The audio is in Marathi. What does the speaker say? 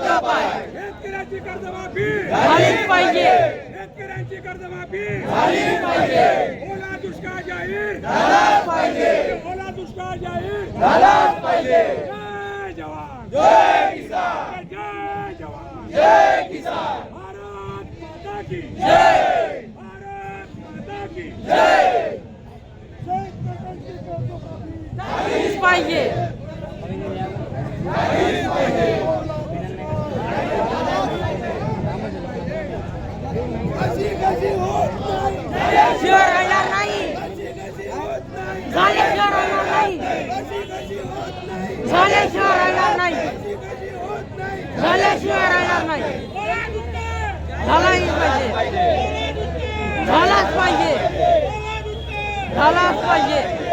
शेतकऱ्यांची कर्जमाफी झालीच पाहिजे. शेतकऱ्यांची कर्जमाफी झालीच पाहिजे. ओला दुष्काळ जाहीर झालाच पाहिजे. ओला दुष्काळ जाहीर झालाच पाहिजे. जय जवान जय किसान. जय जवान जय किसान. भारत माता की जय. भारत माता की जय. शेतकऱ्यांची कर्जमाफी झालीच पाहिजे. झालीच पाहिजे. झाल्याशिवाय राहणार नाही. झाल्याशिवाय राहणार नाही. झाल्याशिवाय राहणार नाही. झाल्याशिवाय राहणार नाही. झालाच पाहिजे. झालाच पाहिजे. झालाच पाहिजे.